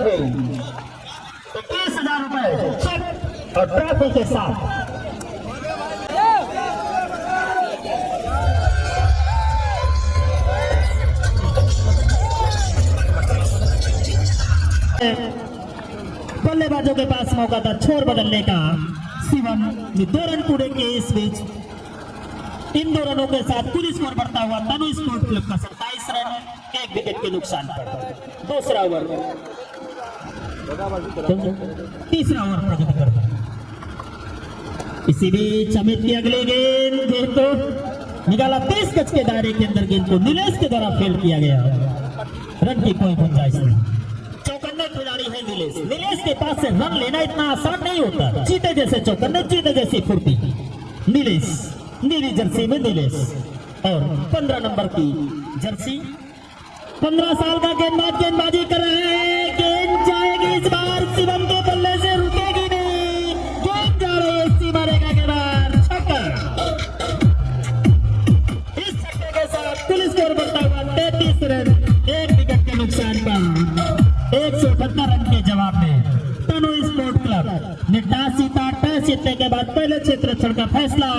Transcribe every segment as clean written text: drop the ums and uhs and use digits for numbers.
Trophy 21,000 रुपए check और trophy के साथ। बल्लेबाजों के पास मौका था छोर बदलने का। शिवम ने 2 रन पूरे किए। इस बीच इन 2 रनों के साथ कुल स्कोर बढ़ता हुआ तनु स्पोर्ट क्लब का 27 रन 1 विकेट के नुकसान पर। दूसरा ओवर, तीसरा ओवर प्रगति करता है। इसी बीच अमित की अगली गेंद को निकाला 30 गज के दायरे के अंदर। गेंद को नीलेश के द्वारा फेल किया गया। रन की कोई गुंजाइश नहीं। चौकन्ने खिलाड़ी है नीलेश। नीलेश के पास से रन लेना इतना आसान नहीं होता। चीते जैसे चौकन्ने, चीते जैसी फुर्ती। नीलेश, नीली जर्सी में नीलेश और 15 नंबर की जर्सी। 15 साल का गेंदबाज गेंदबाजी कर रहे हैं। गेंद जाएगी इस बार शिवम के बल्ले से, रुकेगी नहीं। गेंद जा रही है सीमा रेखा के बाहर। छक्का। इस छक्के के साथ कुल स्कोर बढ़ता हुआ 33 रन 1 विकेट के नुकसान पर। 178 रन के जवाब में तनु स्पोर्ट क्लब ने टॉस जीता। टॉस जीतने के बाद पहले क्षेत्ररक्षण का फैसला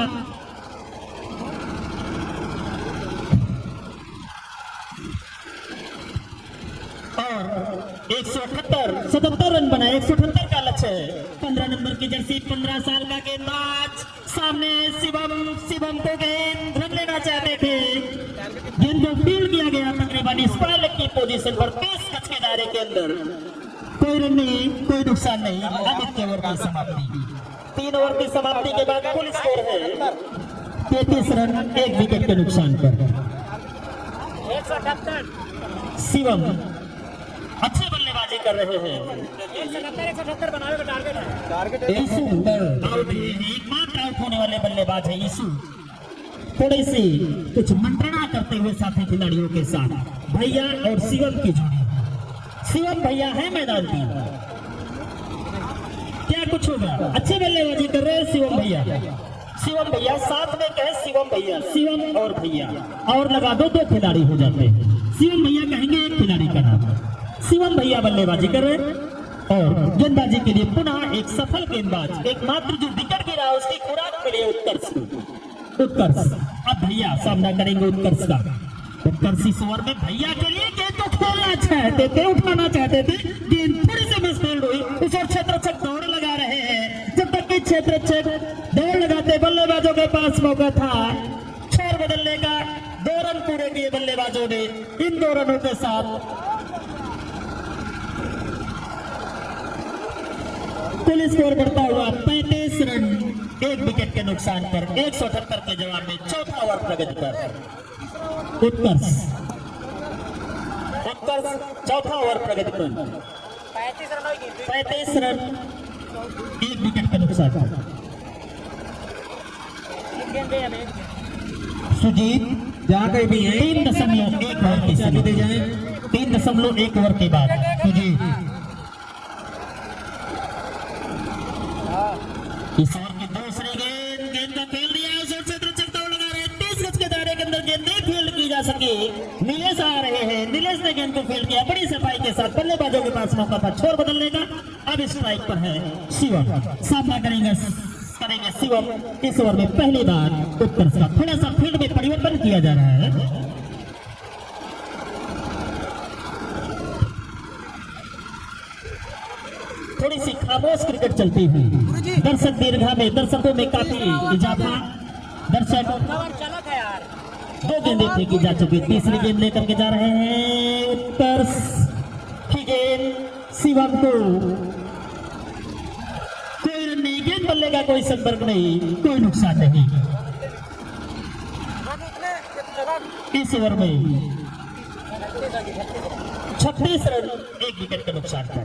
और 178 रन बना। 178 का लक्ष्य है। 15 नंबर की जर्सी, 15 साल का गेंदबाज सामने। शिवम को गेंद रन लेना चाहते थे। गेंद को फील्ड किया गया तकरीबन स्क्वायर लेग की पोजीशन पर 30 गज के दायरे के अंदर। कोई रन नहीं, कोई नुकसान नहीं। अब ओवर की समाप्ति। 3 ओवर की समाप्ति के बाद कुल स्कोर है 33 रन 1 विकेट के नुकसान पर। 178 शिवम अच्छी बल्लेबाजी कर रहे हैं। 178 बनाने का टारगेट है। एकमात्र आउट होने वाले बल्लेबाज है ईसु। थोड़ी सी कुछ मंत्रणा करते हुए साथी खिलाड़ियों के साथ भैया और शिवम की जोड़ी। शिवम भैया है मैदान की। क्या कुछ होगा? अच्छी बल्लेबाजी कर रहे हैं शिवम भैया। शिवम भैया साथ में कहे शिवम भैया, शिवम और भैया और लगा दो 2 खिलाड़ी हो जाते हैं। शिवम भैया कहेंगे 1 खिलाड़ी का नाम। शिवम भैया बल्लेबाजी कर रहे हैं और गेंदबाजी के लिए पुनः एक सफल गेंदबाज, एकमात्र जो विकेट गिरा उसकी खुराक के लिए उत्कर्ष। अब भैया सामना करेंगे उत्कर्ष का। उत्कर्ष इस ओवर में भैया के लिए गेंद को खेलना चाहते थे, उठाना चाहते थे। गेंद थोड़ी सी मिसफील्ड हुई। उस ओर क्षेत्ररक्षक दौड़ लगा रहे हैं। जब तक कि क्षेत्ररक्षक दौड़ लगाते बल्लेबाजों के पास मौका था छोर बदलने का। 2 रन पूरे किए बल्लेबाजों ने। इन 2 रनों के साथ कुल स्कोर बढ़ता हुआ 35 रन 1 विकेट के नुकसान पर। 178 के जवाब में चौथा ओवर प्रगति पर। उत्कर्ष चौथा ओवर प्रगति पर 35 रन 1 विकेट के नुकसान पर। सुजीत जहाँ कहीं भी है 3.1 ओवर की सभी दे जाए। 3.1 ओवर के बाद सुजीत इस ओवर की दूसरी गेंद को खेल दिया। उस ओर क्षेत्ररक्षक दौड़ लगा रहे हैं। 30 गज के दायरे के अंदर गेंद नहीं फील्ड की जा सकी। नीलेश आ रहे हैं। नीलेश ने गेंद को फील्ड किया बड़ी सफाई के साथ। बल्लेबाजों के पास मौका था छोर बदलने का। अब स्ट्राइक पर है शिवम। सामना करेंगे शिवम। इस ओवर में पहली बार उत्कर्ष का थोड़ा सा फील्ड में परिवर्तन किया जा रहा है। थोड़ी सी खामोश क्रिकेट चलती हुई। दर्शक दीर्घा में दर्शकों में काफी इजाफा। दर्शक 2 गेंदें फेंकी जा चुकी। तीसरी गेंद लेकर के जा रहे हैं उत्कर्ष की गेंद शिवम को। कोई रन नहीं। गेंद बल्ले का कोई संपर्क नहीं, कोई नुकसान नहीं। इस ओवर में 36 रन 1 विकेट के नुकसान पर।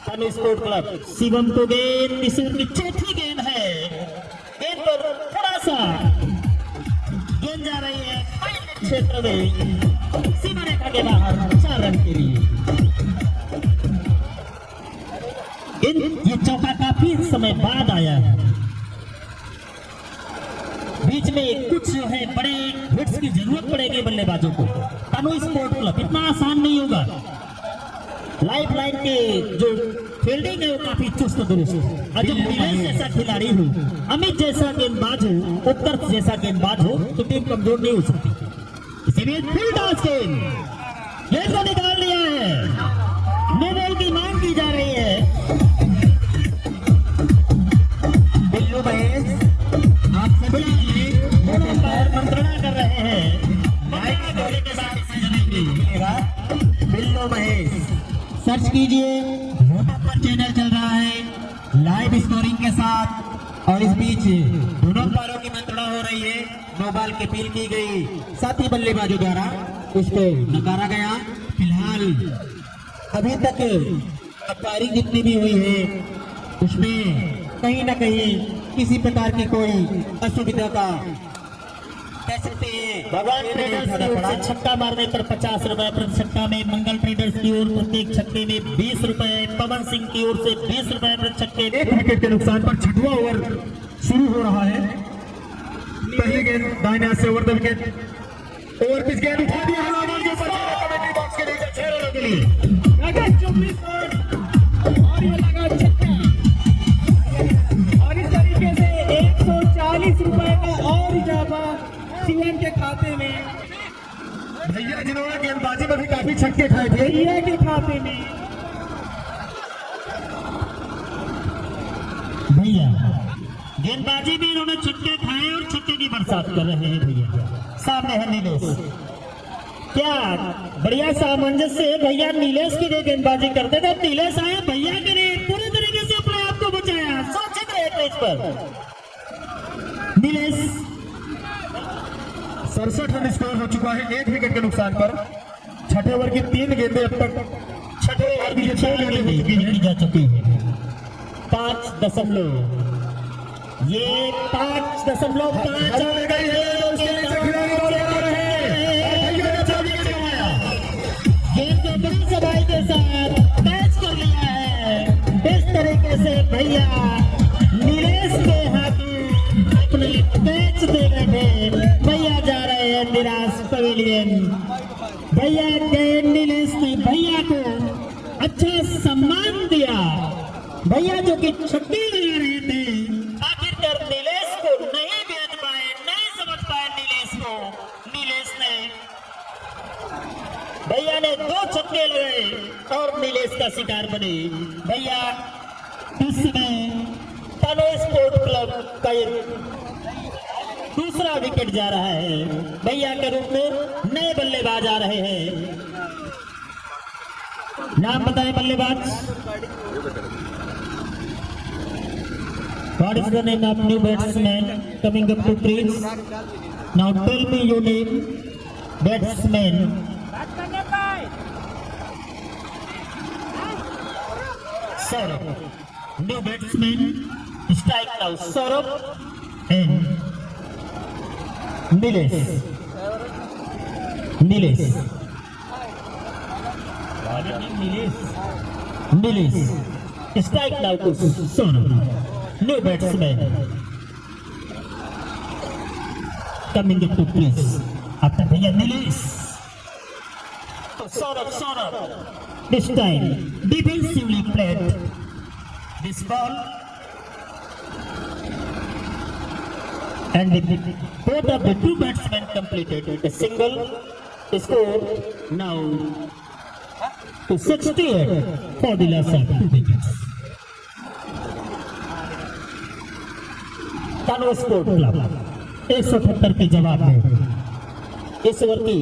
तनु स्पोर्ट क्लब शिवम को गेंद। इस ओवर की चौथी गेंद है। गेंद पर थोड़ा सा गेंद जा रही है क्षेत्र में सीमा रेखा के बाहर 4 रन के लिए। ये चौका काफी समय बाद आया है। बीच में कुछ जो है बड़े हिट्स की जरूरत पड़ेगी बल्लेबाजों को। तनु स्पोर्ट क्लब इतना आसान नहीं होगा। लाइफ लाइन के जो फील्डिंग है वो काफी चुस्त दुरुस्त। और जब नीलेश जैसा खिलाड़ी हो, अमित जैसा गेंदबाज हो, उत्कर्ष जैसा गेंदबाज हो तो टीम कमजोर नहीं हो सकती। इसीलिए फुल टॉस गेंद गेंद को निकाल लिया है, नो बॉल की मांग की जा रही है। बिल्लू महेश आप सभी दोनों अंपायर मंत्रणा कर रहे हैं, के साथ बिल्लू महेश सर्च कीजिए, यूट्यूब पर चैनल चल रहा है लाइव स्कोरिंग के साथ। और इस बीच दोनों अंपायरों की मंत्रणा हो रही है, नो बॉल की अपील की गई, साथी बल्लेबाजों द्वारा उसको नकारा गया। फिलहाल अभी तक अंपायरिंग जितनी भी हुई है उसमें कहीं ना कहीं किसी प्रकार की कोई असुविधा का कह सकते हैं। भगवान ट्रेडर्स की ओर से छक्का मारने पर 50 रुपए प्रति छक्का में, मंगल ट्रेडर्स की ओर प्रत्येक छक्के में 20 रुपए, पवन सिंह की ओर से 20 रुपए प्रति छक्के। 1 विकेट के नुकसान पर छठवां ओवर शुरू हो रहा है। पहले गेंद दाहिने हाथ से over the wicket, over pitch गेंद उठा दिया कमेटी बॉक्स के नीचे 6 रनों के लिए। 24 और ये लगा छक्का, और इस तरीके से 140 रुपए का और इजाफा शिवम के खाते में। भैया जिन्होंने गेंदबाजी में भी काफी छक्के खाए थे, भैया के खाते में भैया गेंदबाजी में इन्होंने छक्के खाए और छक्के की बरसात कर रहे हैं। भैया सामने है नीलेश, क्या बढ़िया सामंजस्य है। भैया नीलेश की लिए गेंदबाजी करते थे, नीलेश आए भैया के लिए पूरे तरीके से अपने आप को बचाया, सुरक्षित रहे क्रीज पर। नीलेश 67 रन स्कोर हो चुका है 1 विकेट के नुकसान पर। छठे ओवर की 3 गेंदें अब तक, छठे ओवर की 6 गेंदें की जा चुकी है। 5.5 ये 5.5 गई है, उसके नीचे खिलाड़ी बॉल कर रहे हैं। गेंद को बड़ी सफाई के साथ कैच कर लिया है। इस तरीके से भैया नीलेश के हाथों अपने कैच दे रहे थे। भैया जा रहे हैं निराश पवेलियन। भैया गए नीलेश ने भैया को अच्छा सम्मान दिया। भैया जो कि छक्के लगा रहे थे, आखिरकार नीलेश को नहीं बेच पाए, नहीं समझ पाए नीलेश को। नीलेश ने भैया ने 2 छक्के लगाए और नीलेश का शिकार बने। भैया इस समय तनो स्पोर्ट क्लब का दूसरा विकेट जा रहा है। भैया के रूप में नए बल्लेबाज आ रहे हैं। नाम बताएं बल्लेबाज। What is the name of new batsman coming up to crease? Now tell me your name, batsman. Saurabh. New batsman. Strike now. Saurabh and Nilesh. Nilesh. Nilesh. Strike now to Saurabh. New batsman coming up to crease after भैया नीलेश। तो Saurabh this time defensively played this ball and both of the 2 batsmen completed a single score now to 68 for the loss of 2 wickets. तनो sport club 178 के जवाब में इस over की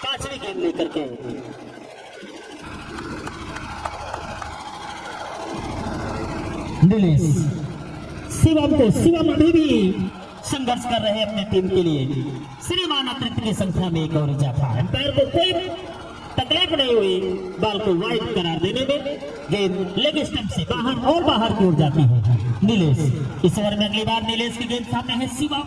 5वीं गेंद लेकर के नीलेश शिवम अभी भी संघर्ष कर रहे हैं अपने टीम के लिए। श्रीमान अतिरिक्त की संख्या में एक और इजाफा। एम्पायर को कोई तकलीफ नहीं हुई बॉल को वाइड करार देने में। गेंद लेग स्टंप से बाहर और बाहर की ओर जाती है। नीलेश इस ओवर में अगली बार नीलेश की गेंद सामने है। शिवम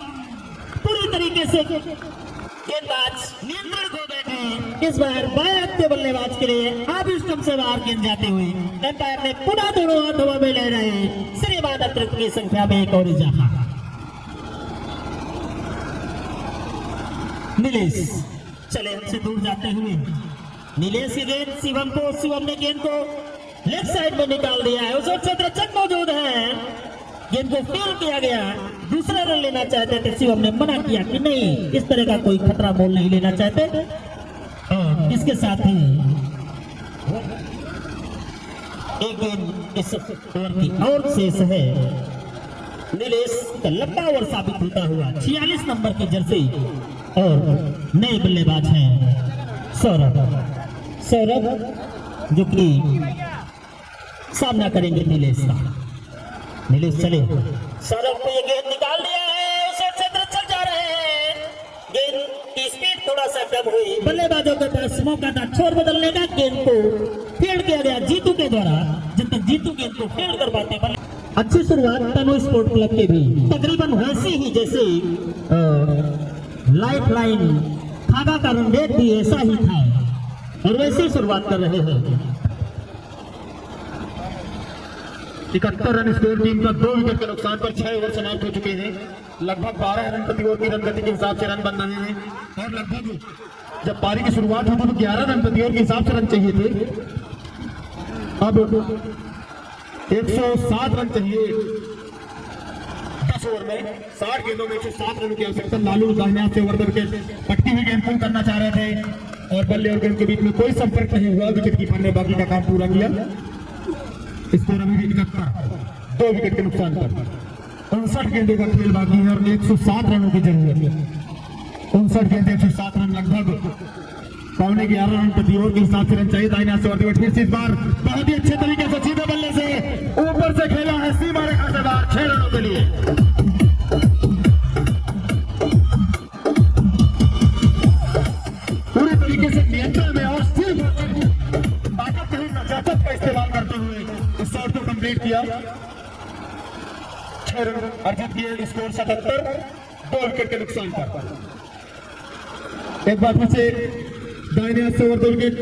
पूरी तरीके से गेंदबाज नियंत्रण खो बैठे। इस बार बाएं हाथ के बल्लेबाज के लिए हाफ स्टंप से बाहर गेंद जाते हुए एम्पायर ने पुनः दोनों हाथ हवा में ले रहे। श्रीमान अतिरिक्त की संख्या में एक और इजाफा। नीलेश चले हमसे दूर जाते हुए नीलेश की गेंद शिवम को, शिवम ने गेंद को लेफ्ट साइड में निकाल दिया है। उस क्षेत्र रक्षक मौजूद है, गेंद को फेल किया गया। दूसरा रन लेना चाहते थे, शिवम ने मना किया कि नहीं, इस तरह का कोई खतरा बॉल नहीं लेना चाहते। और इसके साथ ही एक गेंद इस ओवर की और शेष है। नीलेश का लंबा ओवर साबित होता हुआ 46 नंबर की जर्सी और नए बल्लेबाज हैं सौरभ जो कि सामना करेंगे नीलेश का। नीलेश चले, सौरभ को ये गेंद निकाल दिया है, उसे क्षेत्र चल जा रहे हैं। गेंद की स्पीड थोड़ा सा कम हुई, बल्लेबाजों के पास मौका था छोर बदलने का। गेंद को फील्ड किया गया जीतू के द्वारा। जब तक जीतू गेंद को फील्ड करवाते, अच्छी शुरुआत तनु स्पोर्ट क्लब के भी तकरीबन वैसी ही जैसे लाइफ लाइन खागा का रन रेट भी ऐसा ही था और वैसे ही शुरुआत कर रहे हैं। 71 रन स्कोर टीम का 2 विकेट के नुकसान पर 6 ओवर समाप्त हो चुके हैं। लगभग 12 रन प्रति ओवर की रन गति के हिसाब से रन बन रहे हैं और लगभग जब पारी की शुरुआत हुई तो 11 रन प्रति ओवर के हिसाब से रन चाहिए थे। अब 107 रन चाहिए 10 ओवर में। 60 गेंदों में 107 रन की आवश्यकता। लालू दाहिने हाथ से ओवर विकेट पट्टी हुई गेंद पुल करना चाह रहे थे और बल्ले और गेंद के बीच में कोई संपर्क नहीं हुआ। विकेट कीपर ने बाकी का काम पूरा किया। स्कोर अभी भी 71, 2 विकेट के नुकसान पर। 59 गेंदों का खेल बाकी है और 107 रनों की जरूरत है। 59 गेंदे 107 रन, लगभग 11.5 रन प्रति ओवर के हिसाब से रन चाहिए। दाहिने हाथ से ओवर फिर से इस बार बहुत ही अच्छे तरीके से सीधे बल्ले से ऊपर से खेला है, सीमा रेखा से बाहर 6 रनों के लिए। पूरी तरीके से नियंत्रण में और सिर्फ ताकत नहीं नजाकत का इस्तेमाल करते हुए इस शॉट को कंप्लीट किया। 6 रन अर्जित किए। स्कोर 77, 2 विकेट के नुकसान पर। एक बार फिर से दाहिने हाथ से ओवर 2 विकेट।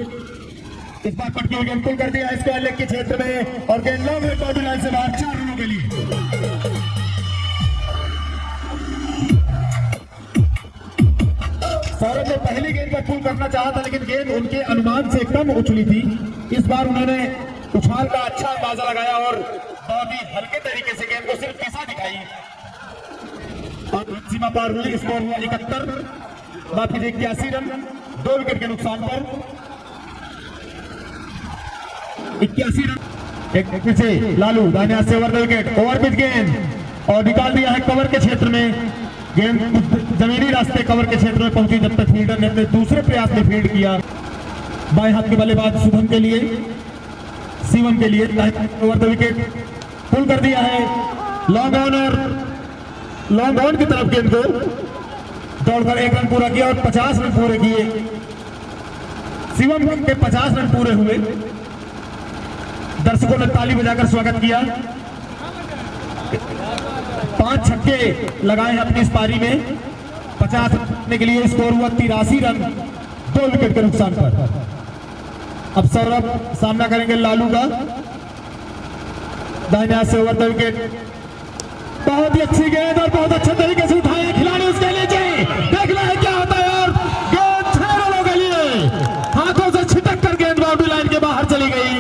इस बार पटकी हुई गेंद पुल कर दिया स्क्वायर लेग के क्षेत्र में और गेंद लॉन्ग बाउंड्री लाइन से बाहर 4 रनों के लिए। सौरभ ने पहली गेंद पर पुल करना चाहा था लेकिन गेंद उनके अनुमान से कम उछली थी। इस बार उन्होंने उछाल का अच्छा अंदाजा लगाया और बहुत ही हल्के तरीके से गेंद को सिर्फ दिशा दिखाई और सीमा पार हुई। स्कोर हुआ 71, बाकी 81 रन, 2 विकेट के नुकसान पर। 81 रन। एक पीछे लालू दाहिने हाथ से ओवर 2 विकेट। ओवर पिच गेंद और निकाल दिया है कवर के क्षेत्र में। गेंद जमीनी रास्ते कवर के क्षेत्र में पहुंची जब तक फील्डर ने अपने दूसरे प्रयास में फील्ड किया। बाएं हाथ के बल्लेबाज शुभम के लिए, शिवम के लिए ओवर 2 विकेट पुल कर दिया है। लॉन्ग ऑन और लॉन्ग ऑन की तरफ गेंद को दौड़कर 1 रन पूरा किया और 50 रन पूरे किए। शिवम के 50 रन पूरे हुए। दर्शकों ने ताली बजाकर स्वागत किया। 5 छक्के लगाए हैं अपनी इस पारी में 50 रन करने के लिए। स्कोर हुआ 83 रन, 2 विकेट के नुकसान पर। अब सौरभ सामना करेंगे लालू का। दाहिने हाथ से ओवर 2 विकेट। बहुत ही अच्छी गेंद और बहुत अच्छे तरीके से उठाए खिलाड़ी उसके नीचे। देखना है क्या होता है और गेंद 6 रनों के लिए हाथों से छिटक कर गेंद बाउंड्री लाइन के बाहर चली गई।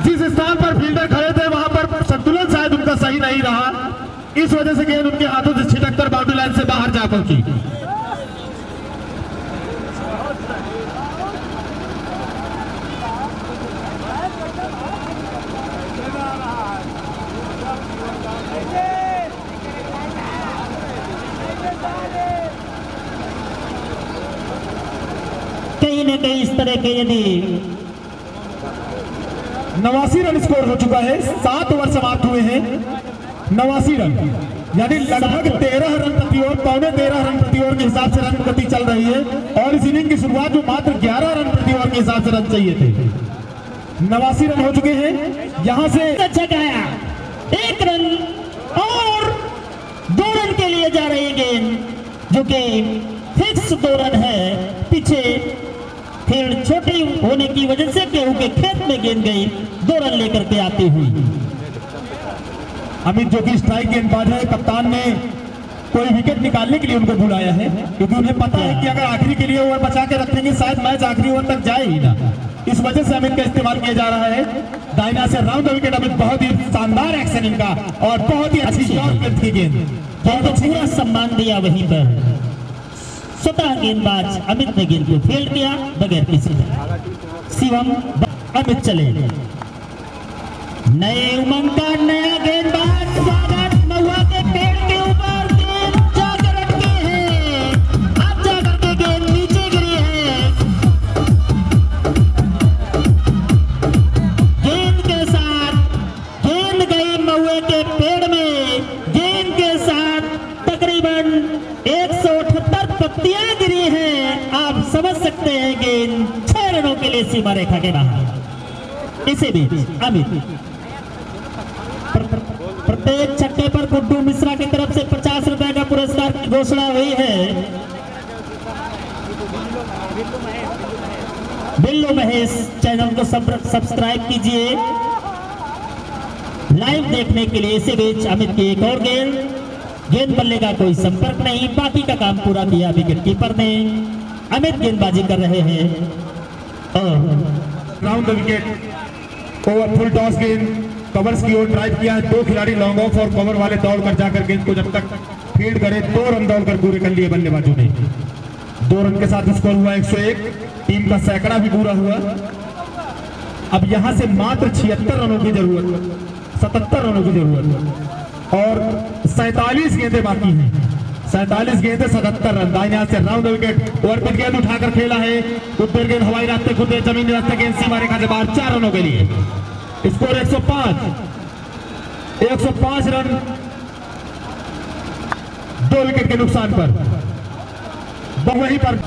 जिस स्थान पर फील्डर खड़े थे वहां पर संतुलन शायद उनका सही नहीं रहा, इस वजह से गेंद उनके हाथों से छिटक कर बाउंड्री लाइन से बाहर जा पहुंची। कहीं न कहीं इस तरह के यदि 89 रन स्कोर हो चुका है। 7 ओवर समाप्त हुए हैं। 89 रन यानी लगभग 13 रन प्रति ओवर, 13.25 रन प्रति ओवर के हिसाब से रन गति चल रही है और इस इनिंग की शुरुआत में मात्र 11 रन प्रति ओवर के हिसाब से रन चाहिए थे। 89 रन हो चुके हैं। यहां से अच्छा गया 1 रन और 2 रन के लिए जा रही गेंद जो कि फिक्स 2 रन है। पीछे फील्ड छोटी होने की वजह से गेहूं के खेत में गेंद गई 2 रन लेकर के आती हुई। अमित जो कि स्ट्राइक गेंदबाज है, कप्तान ने कोई विकेट निकालने के लिए उनको बुलाया है, क्योंकि उन्हें पता है कि अगर आखिरी के लिए ओवर बचा के रखेंगे शायद मैच आखिरी ओवर तक जाए ही ना। इस वजह से अमित का इस्तेमाल किया जा रहा है। दाहिना से राउंड द विकेट अमित, बहुत ही शानदार एक्शन इनका और बहुत ही अच्छी शॉट की गेंद, बहुत पूरा सम्मान दिया वहीं पर। स्वतः गेंदबाज अमित ने गेंद को फील्ड किया बगैर किसी शिवम। अमित चले, नए उमंग का नया गेंदबाज स्वागत। महुआ के पेड़ के ऊपर गेंद जाकर अटकी है, अब जाकर के गेंद नीचे गिरी है। गेंद के साथ गेंद गई महुए के पेड़ में, गेंद के साथ तकरीबन 178 पत्तियां गिरी हैं। आप समझ सकते हैं गेंद 6 रनों के लिए सीमा रेखा के बाहर। इसी बीच अमित प्रत्येक छक्के पर गुड्डू मिश्रा की तरफ से 50 रुपए का पुरस्कार की घोषणा हुई है। बिल्लू महेश चैनल को सब्सक्राइब कीजिए लाइव देखने के लिए। इसी बीच अमित की एक और गेंद बल्ले का कोई संपर्क नहीं, बाकी का काम पूरा किया विकेट कीपर ने। अमित गेंदबाजी कर रहे हैं और round the wicket over full toss गेंद कवर्स की ओर ड्राइव किया है। 2 खिलाड़ी लॉन्ग ऑफ और कवर वाले दौड़कर जाकर गेंद को जब तक फील्ड करे 2 रन दौड़कर पूरे कर लिए बल्लेबाजों ने। 2 रन के साथ स्कोर हुआ 101, टीम का सैकड़ा भी पूरा हुआ। अब यहां से मात्र 76 रनों की जरूरत, 77 रनों की जरूरत और 47 गेंदें बाकी हैं। 47 गेंदें 77 रन। दाहिने हाथ से राउंड विकेट ओवर पर गेंद उठाकर खेला है। कुछ गेंद हवाई रास्ते खुद जमीन रास्ते गेंद सीमा रेखा से बाहर 4 रनों के लिए। स्कोर 105 रन 2 विकेट के नुकसान पर। वहीं पर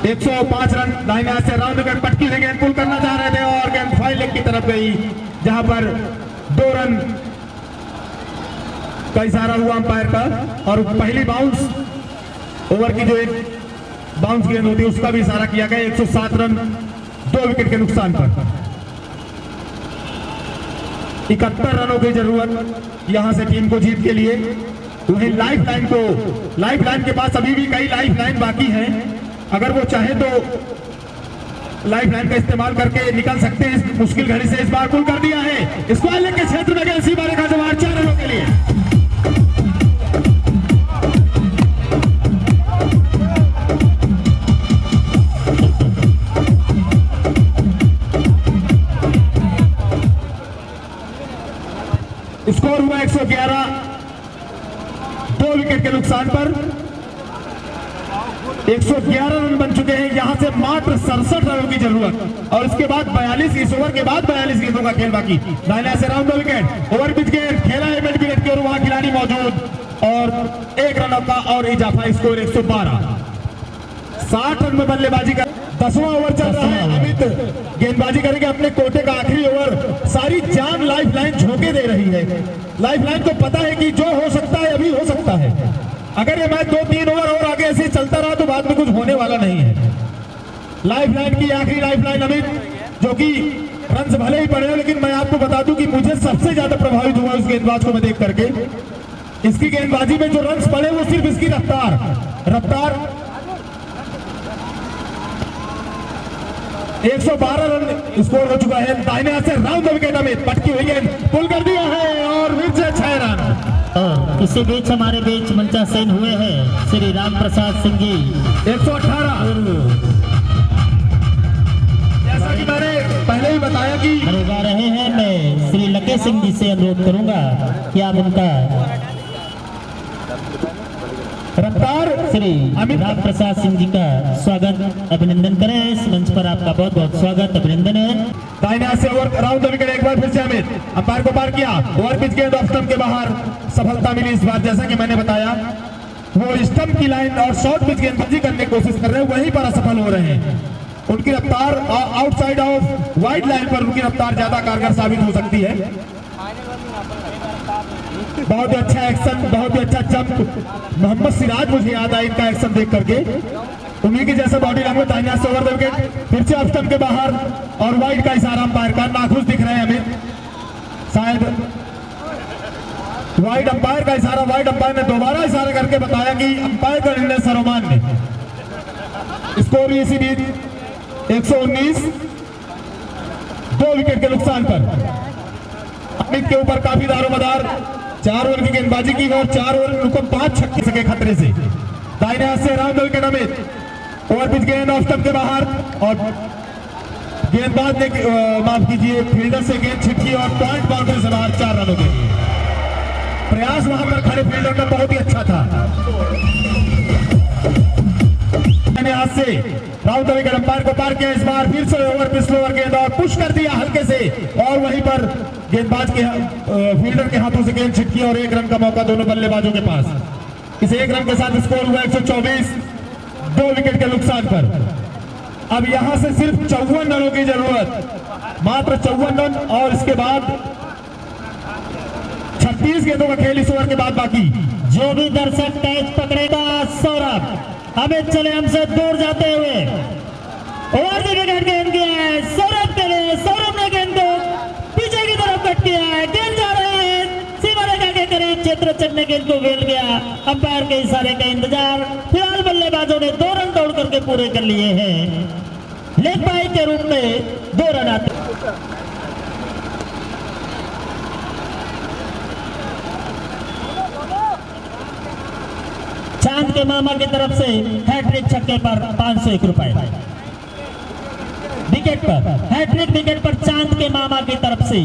105 रन दाहिने हाथ से राउंड विकेट पटकी से गेंद पुल करना चाह रहे थे और गेंद फाइल लेग की तरफ गई, जहां पर 2 रन का इशारा हुआ अंपायर का और पहली बाउंस ओवर की जो एक बाउंस गेंद होती है उसका भी इशारा किया गया। 107 रन 2 विकेट के नुकसान पर। 71 रनों की जरूरत यहां से टीम को जीत के लिए। वहीं लाइफ लाइन के पास अभी भी कई लाइफ लाइन बाकी हैं। अगर वो चाहे तो लाइफ लाइन का इस्तेमाल करके निकल सकते हैं इस मुश्किल घड़ी से। इस बार पुल कर दिया है स्क्वायर लेग के क्षेत्र में, सीमा रेखा से बाहर 4 रनों के लिए। स्कोर हुआ 111 2 विकेट के नुकसान पर। 111 रन बन चुके हैं। यहां से मात्र 67 रनों की जरूरत और इसके बाद 42, इस ओवर के बाद 42 गेंदों का खेल बाकी। दाहिने से राउंड विकेट ओवर पिच गेंद खेला है मिड विकेट की ओर, वहां खिलाड़ी मौजूद और 1 रन का और इजाफा। स्कोर 112। 60 रन में बल्लेबाजी का 10वां ओवर चल रहा है। अमित गेंदबाजी करेंगे अपने कोटे का आखिरी ओवर। सारी जान लाइफ लाइन झोंके दे रही है। लाइफ लाइन को पता है कि जो हो सकता है अभी हो सकता है। अगर ये मैच 2-3 ओवर और आगे ऐसे चलता रहा तो बाद में कुछ होने वाला नहीं है। लाइफ लाइन की आखिरी लाइफ लाइन अमित, जो कि रन भले ही पड़े, लेकिन मैं आपको बता दूं कि मुझे सबसे ज्यादा प्रभावित हुआ उस गेंदबाज को मैं देख करके। इसकी गेंदबाजी में जो रन पड़े वो सिर्फ इसकी रफ्तार 112 रन स्कोर हो चुका है। दाहिने हाथ से राउंड द विकेट अमित, पटकी हुई गेंद पुल कर दिया है और फिर से 6 रन। और इसी बीच हमारे बीच मंचासीन हुए हैं श्री राम प्रसाद सिंह जी। 118। जैसा कि मैंने पहले ही बताया कि गा रहे हैं, मैं श्री लके सिंह जी से अनुरोध करूंगा कि आप उनका रफ्तार श्री राम प्रसाद सिंह जी का स्वागत अभिनंदन करें। इस मंच पर आपका बहुत बहुत स्वागत अभिनंदन है। दाहिने हाथ से ओवर राउंड द विकेट एक बार फिर से अमित, अंपायर को पार किया। ओवर पिच गेंद ऑफ स्टंप के बाहर सफलता मिली इस बार। जैसा कि मैंने बताया वो स्टंप की लाइन और शॉर्ट पिच गेंदबाजी करने की कोशिश कर रहे हैं, वहीं पर असफल हो रहे हैं। उनकी रफ्तार आउटसाइड ऑफ वाइड लाइन पर उनकी रफ्तार ज्यादा कारगर साबित हो सकती है। बहुत ही अच्छा एक्शन, बहुत ही अच्छा जंप। मोहम्मद सिराज मुझे याद आया इनका एक्शन देख करके। उन्हीं के जैसा बॉडी लैंग्वेज। दाहिने हाथ से ओवर द विकेट फिर से ऑफ स्टंप के बाहर और वाइड का इशारा अंपायर का। नाखुश दिख रहे हैं हमें, शायद वाइड अंपायर का इशारा, वाइड अंपायर ने दोबारा इशारा करके बताया कि अंपायर का निर्णय सर्वमान्य। स्कोर इसी बीच 119, 2 विकेट के नुकसान पर। अमित के ऊपर काफी दारोमदार 4 ओवर की गेंदबाजी की और 4 ओवर में उनको 5 छक्के सके खतरे से। दाहिने हाथ से round wicket Amit, over pitch गेंद ऑफ स्टंप के बाहर और गेंदबाज ने माफ कीजिए फील्डर से गेंद छिटकी और पॉइंट बाउंड्री से बाहर 4 रनों के लिए। प्रयास वहां पर खड़े फील्डर का बहुत ही अच्छा था। मैंने हाथ से राउंड विकेट अंपायर को पार किया, इस बार फिर से ओवर पिच स्लोअर गेंद और पुश कर दिया हल्के से और वहीं पर गेंदबाज के फील्डर के हाथों से गेंद छिटकी और 1 रन का मौका दोनों बल्लेबाजों के पास। इस 1 रन के साथ स्कोर हुआ 124, 2 विकेट के नुकसान पर। अब यहां से सिर्फ 54 रनों की जरूरत, मात्र 54 रन और इसके बाद 36 गेंदों का खेल इस ओवर के बाद बाकी। जो भी दर्शक कैच पकड़ेगा सौरभ, अमित चले हमसे दूर जाते हुए। ओवर की विकेट गेंद किया है सौरभ के लिए, सौरभ ने गेंद को पीछे की तरफ कट किया है, गेंद जा रहे हैं सीमा रेखा के करीब, चित्रचंद ने गेंद को वेल गया। अंपायर के इशारे का इंतजार, फिलहाल बल्लेबाजों ने 2 रन दौड़ करके पूरे कर लिए हैं। लेग बाई के रूप में 2 रन आते। चांद के मामा की तरफ से हैट्रिक छक्के पर 501 रुपए। विकेट पर हैट्रिक विकेट पर चांद के मामा की तरफ से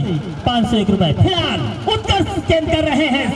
501 रुपए। फिलहाल उत्कर्ष गेंद कर रहे हैं।